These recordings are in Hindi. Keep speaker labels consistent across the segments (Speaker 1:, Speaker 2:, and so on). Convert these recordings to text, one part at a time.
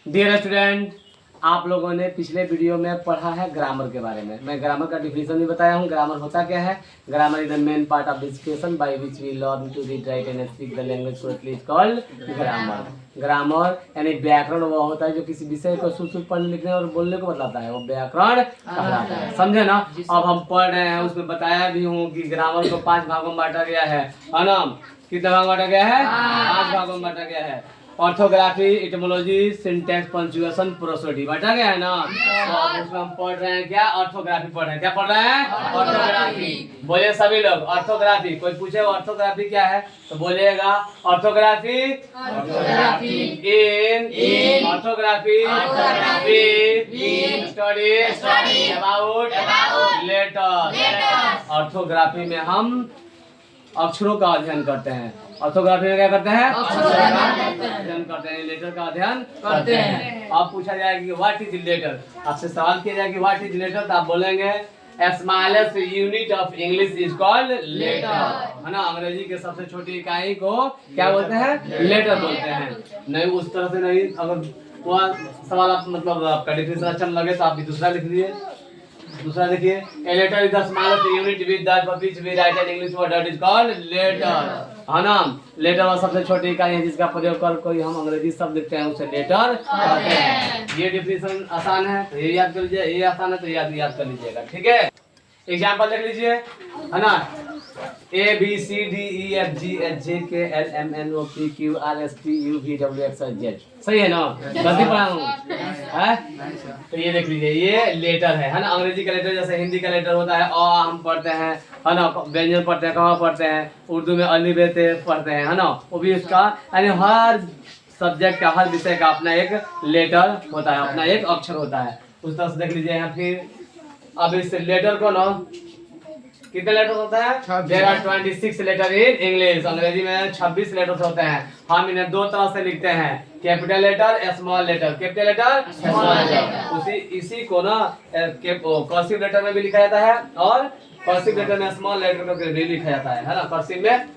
Speaker 1: डियर स्टूडेंट, आप लोगों ने पिछले वीडियो में पढ़ा है ग्रामर के बारे में। मैं ग्रामर का डिफिनेशन भी बताया हूँ। ग्रामर होता क्या है? Grammar is the main part of education by which we learn to read, write and speak the language correctly is called grammar. Grammar यानी व्याकरण वो होता है जो किसी विषय को शुद्ध पढ़ने लिखने और बोलने को बताता है, वो व्याकरण कहलाता है। समझे ना? अब हम पढ़ रहे हैं, उसमें बताया भी हूँ कि ग्रामर को 5 भागों में बांटा गया है ना? कितने भाग बांटा गया है? 5 भागों में बांटा गया है। Orthography, etymology, syntax, punctuation, prosody बांटा गया है ना? तो उसमें हम पढ़ रहे हैं क्या? ऑर्थोग्राफी पढ़ रहे हैं। क्या पढ़ रहे हैं? ऑर्थोग्राफी। बोलिए सभी लोग ऑर्थोग्राफी। कोई पूछे ऑर्थोग्राफी क्या है तो बोलिएगा orthography in orthography we study about letter. Orthography में हम अक्षरों का अध्ययन करते हैं। ऑर्थोग्राफी में क्या करते हैं? अध्ययन करते हैं, लेटर का अध्ययन करते हैं। अब पूछा जाएगा कि व्हाट इज लेटर। आपसे सवाल किया जाएगा कि व्हाट इज लेटर, तो आप बोलेंगे smallest unit of English is called letter, है ना? अंग्रेजी के सबसे छोटी इकाई को क्या बोलते हैं? लेटर बोलते हैं। नहीं उस तरह से नहीं, अगर वह सवाल आप मतलब आपका डिफिनेशन अच्छा लगे तो आप भी दूसरा लिख लीजिए। दूसरा देखिए, a letter is the smallest unit with that of which we write an English word that is called letter, है ना? लेटर वो सबसे छोटी इकाई है जिसका प्रयोग कर कोई हम अंग्रेजी शब्द लिखते हैं, उसे लेटर कहते हैं। ये डिफिनेशन आसान है तो ये याद कर लीजिए, ये आसान है तो याद कर लीजिएगा, ठीक है? एग्जाम्पल देख लीजिए, है ना? A B C D E F G H J K L M N O P Q R S T U V W X Y Z। सही है ना? गलती पढ़ा हूँ है? तो ये देख लीजिए, ये लेटर है ना? अंग्रेजी का लेटर जैसे हिंदी का लेटर होता है, अ हम पढ़ते हैं, है ना? व्यंजन पढ़ते हैं, कहाँ पढ़ते हैं? उर्दू में अलिफ बे ते पढ़ते हैं, है ना? वो भी उसका यानी हर सब्जेक्ट का, हर विषय का अपना एक लेटर होता है, अपना एक अक्षर होता है। उस तरह से देख लीजिए यहाँ। फिर अब इस लेटर को ना कितने लेटर होता है? There are 26 letter in English. अंग्रेजी में 26 लेटर होते हैं। हम इन्हें दो तरह से लिखते हैं, capital letter, small letter. Capital letter, small letter. इसी को ना कर्सिव लेटर में भी लिखा जाता है और कर्सिव लेटर में स्मॉल लेटर में भी लिखा जाता है ना? कर्सिव में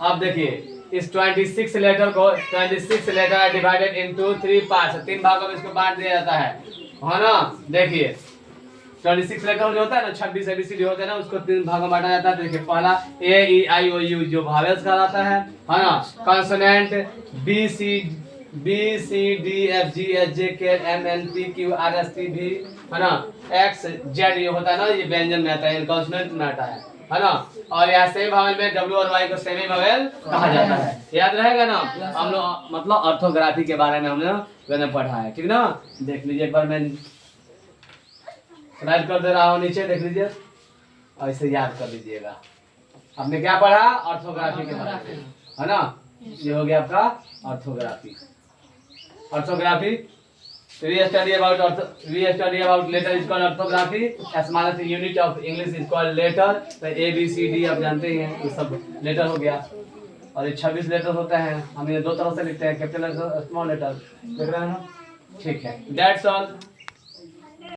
Speaker 1: आप देखिए इस 26 लेटर को 26 लेटर डिवाइडेड इनटू 3 पार्ट्स, 3 भागों में इसको बांट दिया जाता है ना? देखिए 26 लेटर जो होता है ना, 26 ABCD होते हैं ना, उसको 3 भागों में बांटा जाता है। देखिए पहला A E I O U जो वावेल्स कहलाता है ना? Consonant B C D F G H J K L M N P Q R S T V, है ना? X Z ये होता है ना, ये व्यंजन में आता है, कॉन्सोनेंट में आता है ना? और यहाँ सेमी भावेल में W और Y को सेमी भावेल कहा जाता है। याद रहेगा ना? हम लोग मतलब ऑर्थोग्राफी के बारे में हमने पढ़ा है, ठीक ना? देख लीजिए एक बार मैं स्लाइड कर दे रहा हूँ नीचे, देख लीजिए और इसे याद कर लीजिएगा। आपने क्या पढ़ा? ऑर्थोग्राफी के बारे में, है ना? ये हो गया आपका orthography. Orthography we study about letter is called orthography. Smallest unit of English is called letter. तो A B C D आप जानते ही हैं, ये सब लेटर हो गया। और ये 26 लेटर होता है। हम ये दो तरह से लिखते हैं, कैपिटल लेटर, स्मॉल लेटर। देख रहे हैं ना? ठीक है, that's all।